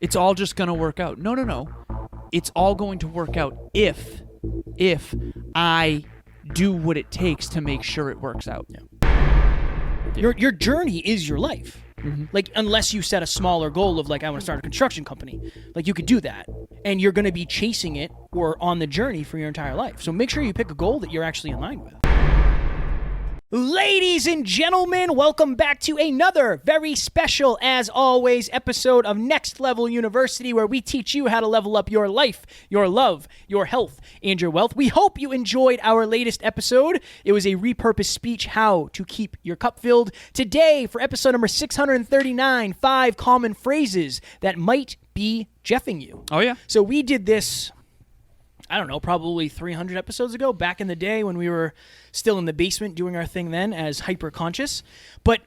It's all just going to work out. No. It's all going to work out if I do what it takes to make sure it works out. Your journey is your life. Like, unless you set a smaller goal of, like, I want to start a construction company. Like, you could do that. And you're going to be chasing it or on the journey for your entire life. So make sure you pick a goal that you're actually in line with. Ladies and gentlemen, welcome back to another very special, as always, episode of Next Level University, where we teach you how to level up your life, your love, your health, and your wealth. We hope you enjoyed our latest episode. It was a repurposed speech, how to keep your cup filled. Today, for episode number 639, 5 common phrases that might be jeffing you. Oh, yeah. So we did this, I don't know, probably 300 episodes ago, back in the day when we were still in the basement doing our thing then as hyper-conscious. But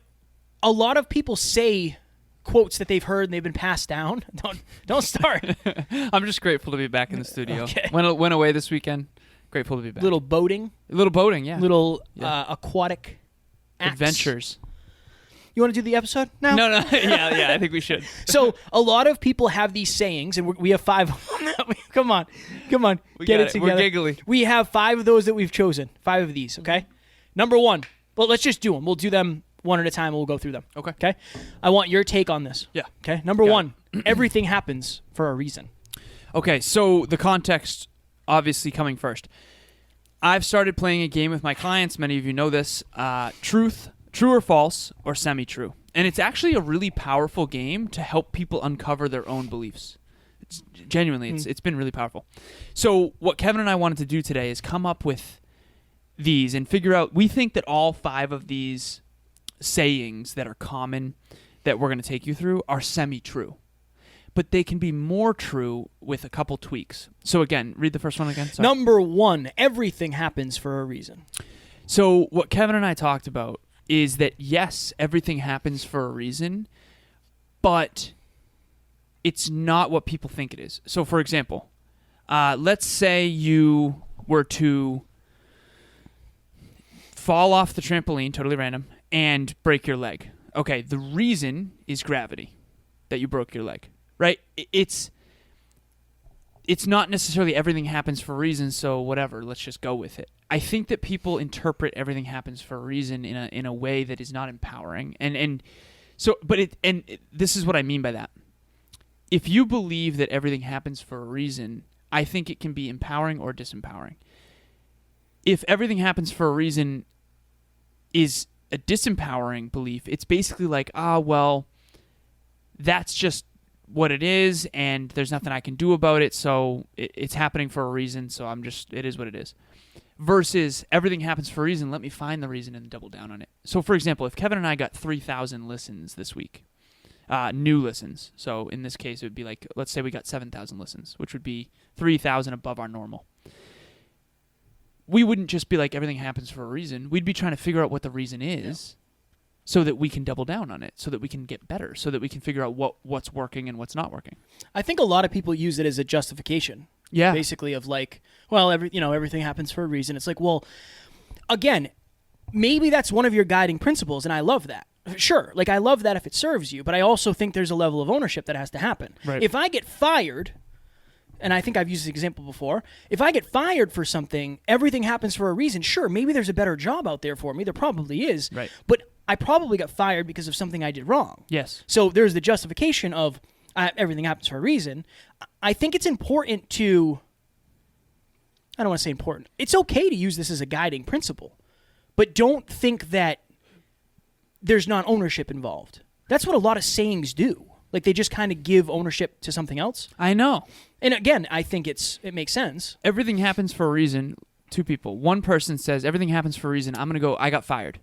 a lot of people say quotes that they've heard and they've been passed down. Don't start. I'm just grateful to be back in the studio. Okay. Went away this weekend. Grateful to be back. Little boating. Yeah. Little aquatic acts. Adventures. You want to do the episode now? No. Yeah, I think we should. So a lot of people have these sayings, and we have 5 of them. Come on. Get it together. We're giggly. We have 5 of those that we've chosen. 5 of these, okay? Number 1. Well, let's just do them. We'll do them one at a time, and we'll go through them. Okay? I want your take on this. Yeah. Okay? Number 1, everything happens for a reason. Okay, so the context obviously coming first. I've started playing a game with my clients. Many of you know this. True or false, or semi-true. And it's actually a really powerful game to help people uncover their own beliefs. It's been really powerful. So what Kevin and I wanted to do today is come up with these and figure out, we think that all 5 of these sayings that are common that we're going to take you through are semi-true. But they can be more true with a couple tweaks. So again, read the first one again. Sorry. Number 1, everything happens for a reason. So what Kevin and I talked about is that, yes, everything happens for a reason, but it's not what people think it is. So, for example, let's say you were to fall off the trampoline, totally random, and break your leg. Okay, the reason is gravity that you broke your leg, right? It's not necessarily everything happens for a reason, so whatever, let's just go with it. I think that people interpret everything happens for a reason in a way that is not empowering. This is what I mean by that. If you believe that everything happens for a reason, I think it can be empowering or disempowering. If everything happens for a reason is a disempowering belief, it's basically like, well, that's just what it is, and there's nothing I can do about it, so it's happening for a reason, so it is what it is. Versus everything happens for a reason, let me find the reason and double down on it. So, for example, if Kevin and I got 3,000 listens this week, new listens, so in this case it would be like, let's say we got 7,000 listens, which would be 3,000 above our normal. We wouldn't just be like, everything happens for a reason. We'd be trying to figure out what the reason is, so that we can double down on it, so that we can get better, so that we can figure out what's working and what's not working. I think a lot of people use it as a justification. Yeah. Basically of like, well, everything happens for a reason. It's like, well, again, maybe that's one of your guiding principles, and I love that. Sure, like I love that if it serves you, but I also think there's a level of ownership that has to happen. Right. If I get fired, and I think I've used this example before, if I get fired for something, everything happens for a reason. Sure, maybe there's a better job out there for me. There probably is. Right. But I probably got fired because of something I did wrong. Yes. So there's the justification of everything happens for a reason. I think it's important to, I don't want to say important. It's okay to use this as a guiding principle, but don't think that there's not ownership involved. That's what a lot of sayings do. Like they just kind of give ownership to something else. I know. And again, I think it makes sense. Everything happens for a reason. 2 people. One person says, everything happens for a reason. I got fired.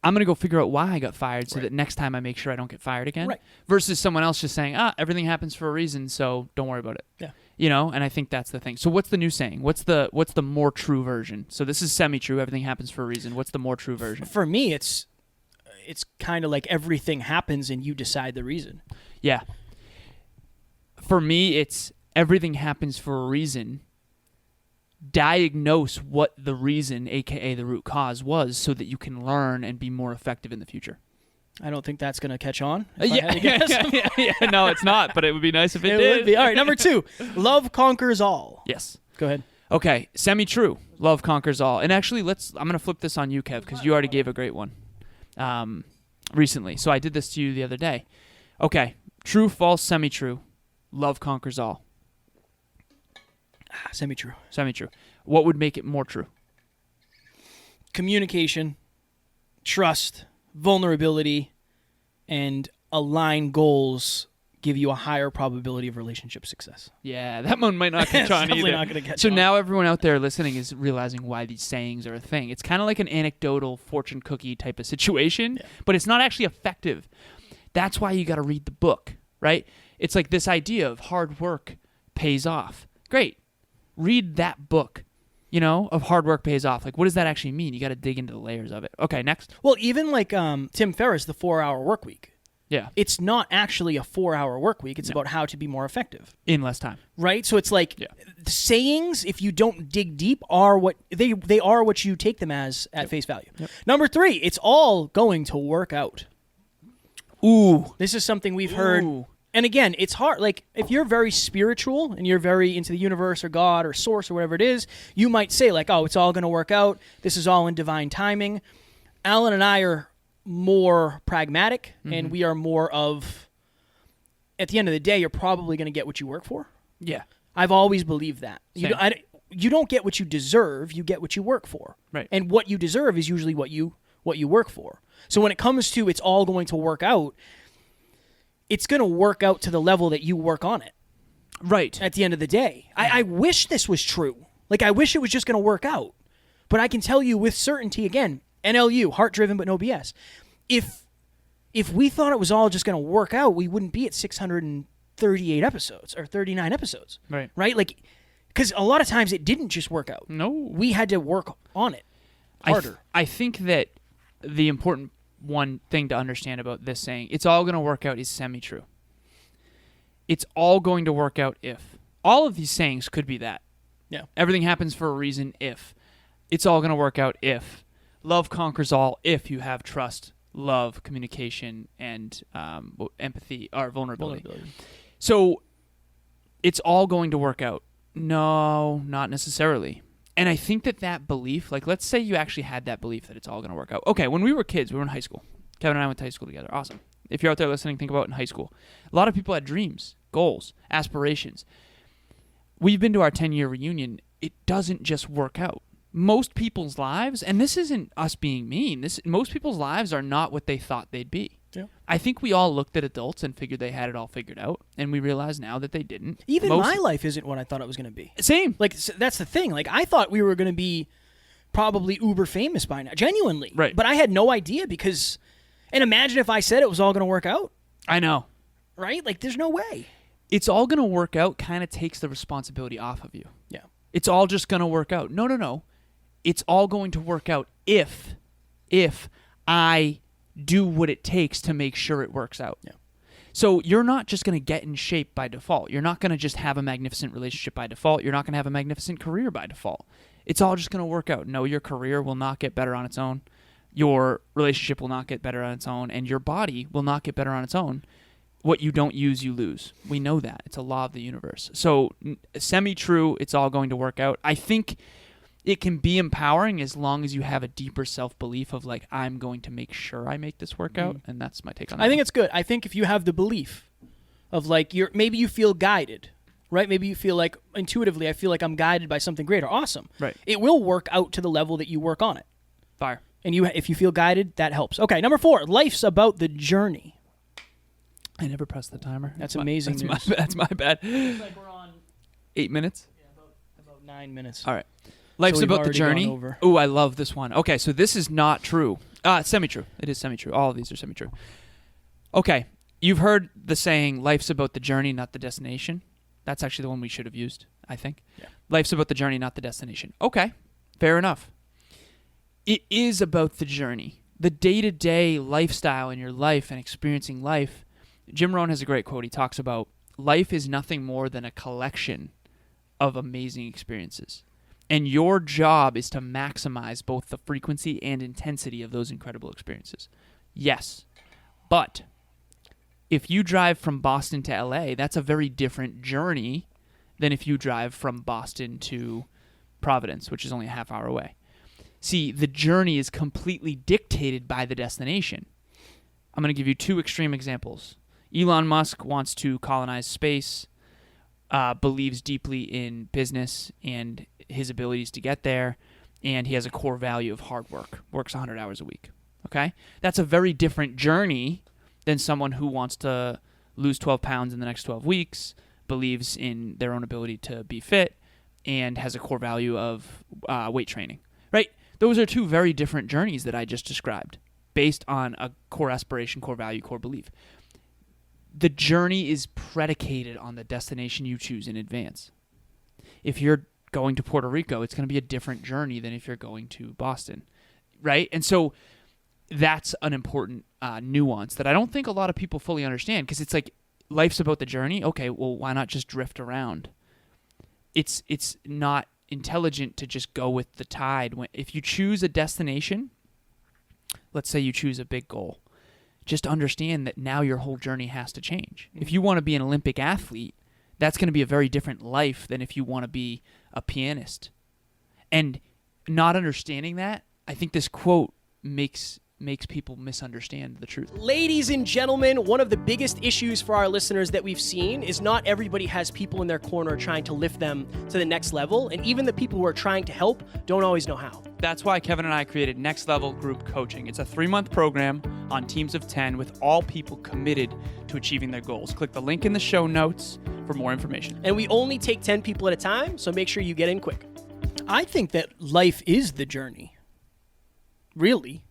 I'm going to go figure out why I got fired so that next time I make sure I don't get fired again. Right. Versus someone else just saying, everything happens for a reason, so don't worry about it. Yeah. And I think that's the thing. So what's the new saying? What's the more true version? So this is semi-true, everything happens for a reason. What's the more true version? For me, it's kind of like everything happens and you decide the reason. Yeah. For me, it's everything happens for a reason. Diagnose what the reason, aka the root cause, was so that you can learn and be more effective in the future. I don't think that's going to catch on. if I had to guess. Yeah, no, it's not, but it would be nice if it It did. would be. All right, number 2. Love conquers all. Yes. Go ahead. Okay, semi-true. Love conquers all. And actually, I'm going to flip this on you, Kev, because you already gave a great one recently. So I did this to you the other day. Okay, true, false, semi-true. Love conquers all. Semi-true. Semi-true. What would make it more true? Communication, trust, vulnerability, and aligned goals give you a higher probability of relationship success. Yeah, that one might not catch It's on definitely either. not gonna catch So on. now everyone out there listening is realizing why these sayings are a thing. It's kind of like an anecdotal fortune cookie type of situation, but it's not actually effective. That's why you got to read the book, right? It's like this idea of hard work pays off. Great. Read that book, of hard work pays off. Like, what does that actually mean? You got to dig into the layers of it. Okay, next. Well, even like Tim Ferriss, the 4-hour work week. Yeah. It's not actually a 4-hour work week. It's about how to be more effective. In less time. Right? So it's like the sayings, if you don't dig deep, are what they are what you take them as at face value. Yep. Number 3, it's all going to work out. Ooh. This is something we've heard. Ooh. And again, it's hard. Like, if you're very spiritual and you're very into the universe or God or source or whatever it is, you might say, like, oh, it's all going to work out. This is all in divine timing. Alan and I are more pragmatic, and we are more of, at the end of the day, you're probably going to get what you work for. Yeah. I've always believed that. Same. You don't get what you deserve, you get what you work for. Right. And what you deserve is usually what you work for. So when it comes to it's all going to work out, it's going to work out to the level that you work on it. Right. At the end of the day. I wish this was true. Like, I wish it was just going to work out. But I can tell you with certainty, again, NLU, heart-driven but no BS. If we thought it was all just going to work out, we wouldn't be at 638 episodes or 39 episodes. Right. Right? Like, because a lot of times it didn't just work out. No. We had to work on it harder. I think that the important one thing to understand about this saying, it's all going to work out, is semi-true. It's all going to work out if. All of these sayings could be that. Yeah. Everything happens for a reason if. It's all going to work out if. Love conquers all if you have trust, love, communication, and empathy or vulnerability. So it's all going to work out. No, not necessarily. And I think that belief, like, let's say you actually had that belief that it's all going to work out. Okay, when we were kids, we were in high school. Kevin and I went to high school together. Awesome. If you're out there listening, think about it in high school. A lot of people had dreams, goals, aspirations. We've been to our 10-year reunion. It doesn't just work out. Most people's lives, and this isn't us being mean, most people's lives are not what they thought they'd be. Yeah. I think we all looked at adults and figured they had it all figured out, and we realize now that they didn't. Even my life isn't what I thought it was going to be. Same. Like, that's the thing. Like, I thought we were going to be probably uber famous by now, genuinely. Right. But I had no idea because, and imagine if I said it was all going to work out, I know. right? Like, there's no way. It's all going to work out kind of takes the responsibility off of you. Yeah. It's all just going to work out. No. It's all going to work out if I do what it takes to make sure it works out. Yeah. So you're not just going to get in shape by default. You're not going to just have a magnificent relationship by default. You're not going to have a magnificent career by default. It's all just going to work out. No, your career will not get better on its own. Your relationship will not get better on its own. And your body will not get better on its own. What you don't use, you lose. We know that. It's a law of the universe. So semi-true, it's all going to work out. I think it can be empowering as long as you have a deeper self-belief of, like, I'm going to make sure I make this work out, and that's my take on that. I think it's good. I think if you have the belief of, like, maybe you feel guided, right? Maybe you feel like, intuitively, I feel like I'm guided by something greater. Awesome. Right. It will work out to the level that you work on it. Fire. And if you feel guided, that helps. Okay, number 4, life's about the journey. I never pressed the timer. That's amazing news. That's my bad. It's like we're on 8 minutes? about 9 minutes. All right. Life's we've about the already journey. gone over. Ooh, I love this one. Okay, so this is not true. Semi-true. It is semi-true. All of these are semi-true. Okay, you've heard the saying, life's about the journey, not the destination. That's actually the one we should have used, I think. Yeah. Life's about the journey, not the destination. Okay, fair enough. It is about the journey. The day-to-day lifestyle in your life and experiencing life. Jim Rohn has a great quote. He talks about life is nothing more than a collection of amazing experiences. And your job is to maximize both the frequency and intensity of those incredible experiences. Yes, But if you drive from Boston to LA, that's a very different journey than if you drive from Boston to Providence, which is only a half hour away. See, the journey is completely dictated by the destination. I'm going to give you two extreme examples. Elon Musk wants to colonize space, believes deeply in business and his abilities to get there, and he has a core value of hard work, works 100 hours a week. Okay? That's a very different journey than someone who wants to lose 12 pounds in the next 12 weeks, believes in their own ability to be fit, and has a core value of weight training. Right? Those are two very different journeys that I just described based on a core aspiration, core value, core belief. The journey is predicated on the destination you choose in advance. If you're going to Puerto Rico, it's going to be a different journey than if you're going to Boston, right? And so that's an important nuance that I don't think a lot of people fully understand, because it's like life's about the journey. Okay, well, why not just drift around? It's not intelligent to just go with the tide. If you choose a destination, let's say you choose a big goal, just understand that now your whole journey has to change. If you want to be an Olympic athlete, that's going to be a very different life than if you want to be a pianist. And not understanding that, I think this quote makes people misunderstand the truth. Ladies and gentlemen, one of the biggest issues for our listeners that we've seen is not everybody has people in their corner trying to lift them to the next level, and even the people who are trying to help don't always know how. That's why Kevin and I created Next Level Group Coaching. It's a 3-month program on teams of 10 with all people committed to achieving their goals. Click the link in the show notes for more information. And we only take 10 people at a time, so make sure you get in quick. I think that life is the journey. Really.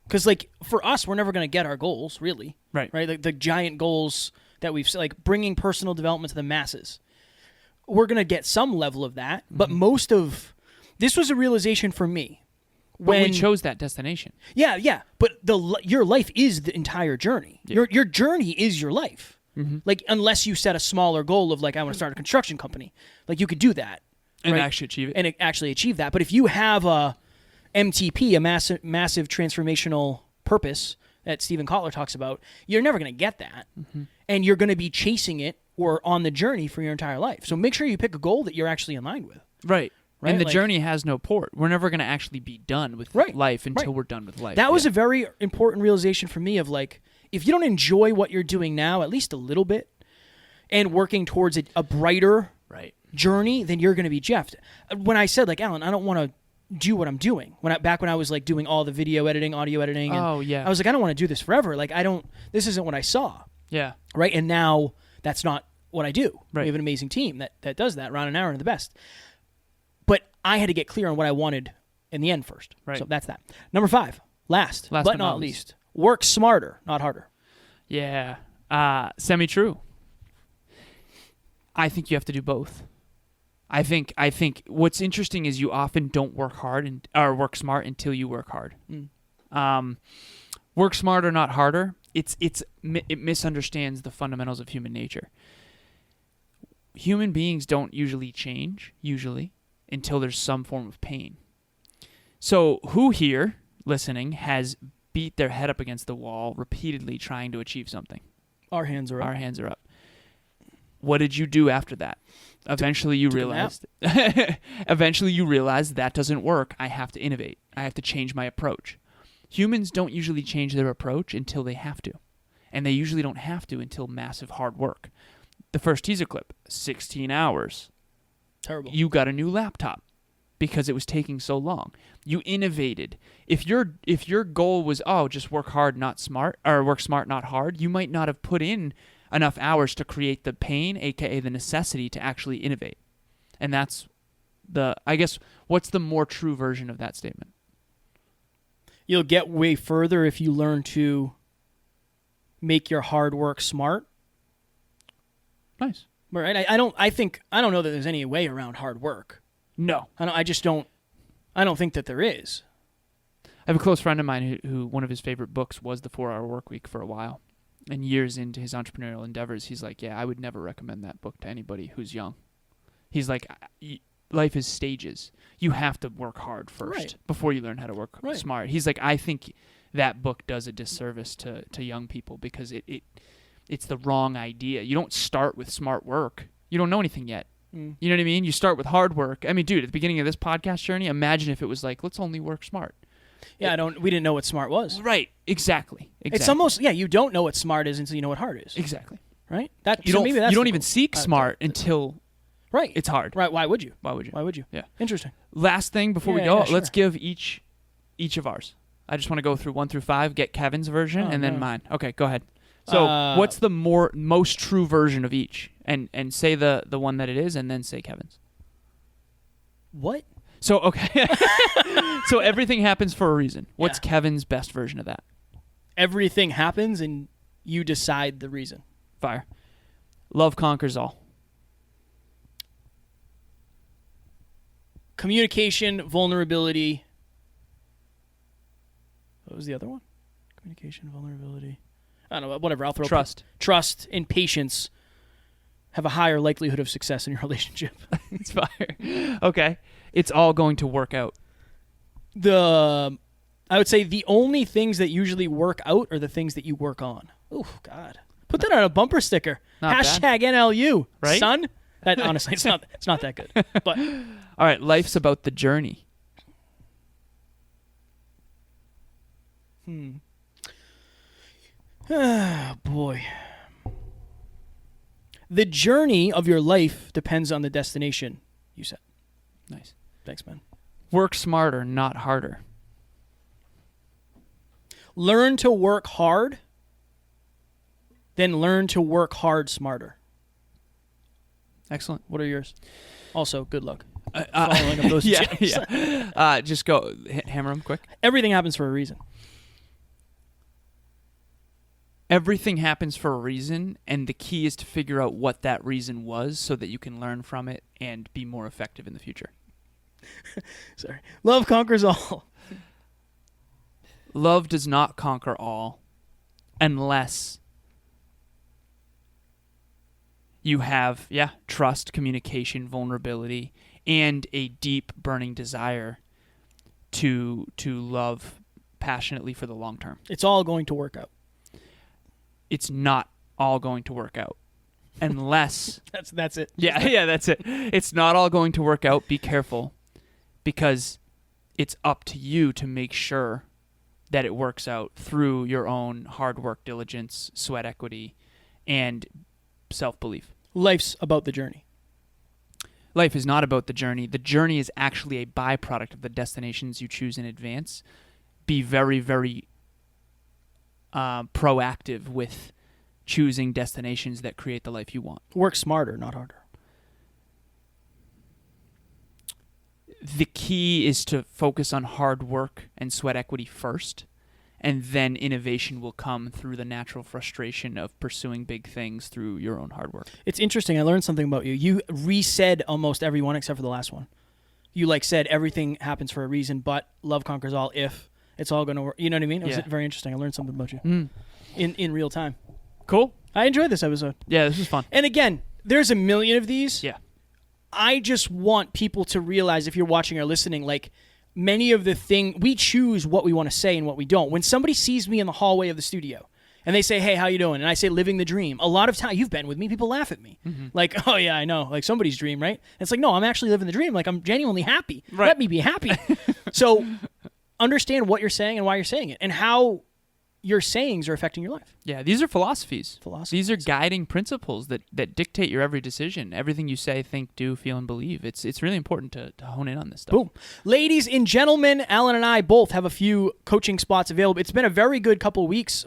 Because, like, for us, we're never going to get our goals, really. Right. Like the giant goals that we've, like, bringing personal development to the masses. We're going to get some level of that, but most of this was a realization for me. But we chose that destination. Yeah. But your life is the entire journey. Yeah. Your journey is your life. Mm-hmm. Like, unless you set a smaller goal of, like, I want to start a construction company. Like, you could do that. And right? actually achieve it. And actually achieve that. But if you have a MTP, a massive transformational purpose that Stephen Kotler talks about, you're never going to get that. Mm-hmm. And you're going to be chasing it or on the journey for your entire life. So make sure you pick a goal that you're actually in line with. Right? And the journey has no port. We're never going to actually be done with life until we're done with life. That was a very important realization for me of, like, if you don't enjoy what you're doing now, at least a little bit, and working towards a brighter journey, then you're going to be jeffed. When I said, like, Alan, I don't want to do what I'm doing. Back when I was, like, doing all the video editing, audio editing, and I was like, I don't want to do this forever. Like, this isn't what I saw. Yeah. Right? And now that's not what I do. Right. We have an amazing team that does that. Ron and Aaron are the best. But I had to get clear on what I wanted in the end first. Right. So that's that. Number 5, last but not least, work smarter, not harder. Yeah. Semi-true. I think you have to do both. I think what's interesting is you often don't work hard or work smart until you work hard. Work smarter, not harder. It misunderstands the fundamentals of human nature. Human beings don't usually change until there's some form of pain. So who here listening has beat their head up against the wall repeatedly trying to achieve something? Our hands are up. Our hands are up. What did you do after that? Eventually you realized that doesn't work. I have to innovate. I have to change my approach. Humans don't usually change their approach until they have to. And they usually don't have to until massive hard work. The first teaser clip, 16 hours. Terrible. You got a new laptop because it was taking so long. You innovated. If your goal was, just work hard, not smart, or work smart, not hard, you might not have put in enough hours to create the pain, aka the necessity to actually innovate. And that's what's the more true version of that statement? You'll get way further if you learn to make your hard work smart. Nice. Right. I don't know that there's any way around hard work. No. I don't think that there is. I have a close friend of mine who one of his favorite books was The 4-Hour Workweek for a while. And years into his entrepreneurial endeavors, he's like, I would never recommend that book to anybody who's young. He's like, life is stages. You have to work hard first before you learn how to work smart. He's like, I think that book does a disservice to young people because it's the wrong idea. You don't start with smart work. You don't know anything yet. You know what I mean? You start with hard work. I mean, dude, at the beginning of this podcast journey, imagine if it was like, let's only work smart. Yeah, we didn't know what smart was. Right. Exactly. It's almost, you don't know what smart is until you know what hard is. Exactly. Right? You don't even seek smart until it's hard. Right. Why would you? Why would you? Yeah. Interesting. Last thing before we go, sure. let's give each of ours. I just want to go through 1 through 5, get Kevin's version, and then mine. Okay, go ahead. So what's the most true version of each? And say the one that it is, and then say Kevin's. What? So, okay. So everything happens for a reason. What's Kevin's best version of that? Everything happens, and you decide the reason. Fire. Love conquers all. Communication, vulnerability. What was the other one? Communication, vulnerability. I don't know, whatever. I'll throw trust. Trust and patience have a higher likelihood of success in your relationship. It's fire. Okay. It's all going to work out. I would say the only things that usually work out are the things that you work on. Oh, God. Put that on a bumper sticker. Hashtag NLU, right? Son. That honestly, it's not that good. But all right, life's about the journey. Oh, boy. The journey of your life depends on the destination, you said. Nice. Thanks, man. Work smarter, not harder. Learn to work hard, then learn to work hard smarter. Excellent. What are yours? Also, good luck. Following up those gems. Yeah. Just go hammer them quick. Everything happens for a reason. Everything happens for a reason, and the key is to figure out what that reason was so that you can learn from it and be more effective in the future. Sorry. Love conquers all. Love does not conquer all unless you have, trust, communication, vulnerability, and a deep burning desire to love passionately for the long term. It's all going to work out. It's not all going to work out unless that's it. Yeah, that's it. It's not all going to work out. Be careful, because it's up to you to make sure that it works out through your own hard work, diligence, sweat equity, and self-belief. Life's about the journey. Life is not about the journey. The journey is actually a byproduct of the destinations you choose in advance. Be very, very proactive with choosing destinations that create the life you want. Work smarter, not harder. The key is to focus on hard work and sweat equity first, and then innovation will come through the natural frustration of pursuing big things through your own hard work. It's interesting. I learned something about you. You re-said almost every one except for the last one. You said everything happens for a reason, but love conquers all if it's all going to work. You know what I mean? It was very interesting. I learned something about you in real time. Cool. I enjoyed this episode. Yeah, this was fun. And again, there's a million of these. Yeah. I just want people to realize, if you're watching or listening, many of the we choose what we want to say and what we don't. When somebody sees me in the hallway of the studio and they say, "Hey, how you doing?" and I say, "Living the dream," a lot of time, you've been with me, people laugh at me. Mm-hmm. "Oh yeah, I know." Somebody's dream, right? And it's no, I'm actually living the dream. I'm genuinely happy. Right. Let me be happy. So understand what you're saying and why you're saying it and how your sayings are affecting your life. Yeah, these are philosophies. These are guiding principles that dictate your every decision. Everything you say, think, do, feel, and believe. It's really important to hone in on this stuff. Boom. Ladies and gentlemen, Alan and I both have a few coaching spots available. It's been a very good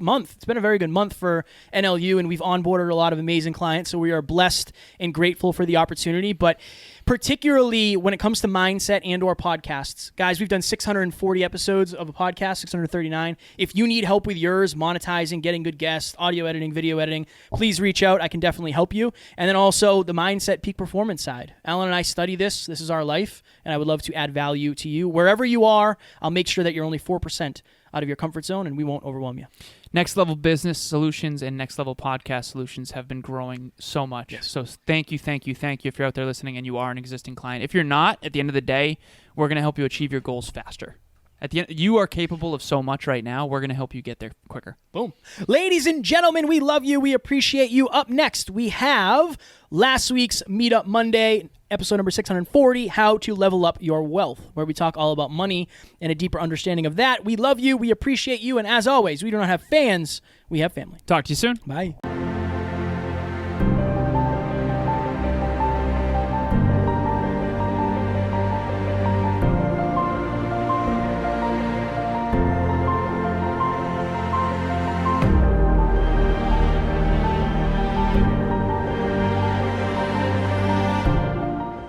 month. It's been a very good month for NLU, and we've onboarded a lot of amazing clients, so we are blessed and grateful for the opportunity. But particularly when it comes to mindset and or podcasts, guys, we've done 640 episodes of a podcast, 639. If you need help with yours, monetizing, getting good guests, audio editing, video editing, please reach out. I can definitely help you. And then also the mindset peak performance side. Alan and I study this. This is our life, and I would love to add value to you. Wherever you are, I'll make sure that you're only 4% out of your comfort zone, and we won't overwhelm you. Next Level Business Solutions and Next Level Podcast Solutions have been growing so much. Yes. So thank you if you're out there listening and you are an existing client. If you're not, at the end of the day, we're going to help you achieve your goals faster. At the end, you are capable of so much right now. We're going to help you get there quicker. Boom. Ladies and gentlemen, we love you. We appreciate you. Up next, we have last week's Meetup Monday, episode number 640, How to Level Up Your Wealth, where we talk all about money and a deeper understanding of that. We love you. We appreciate you. And as always, we do not have fans. We have family. Talk to you soon. Bye.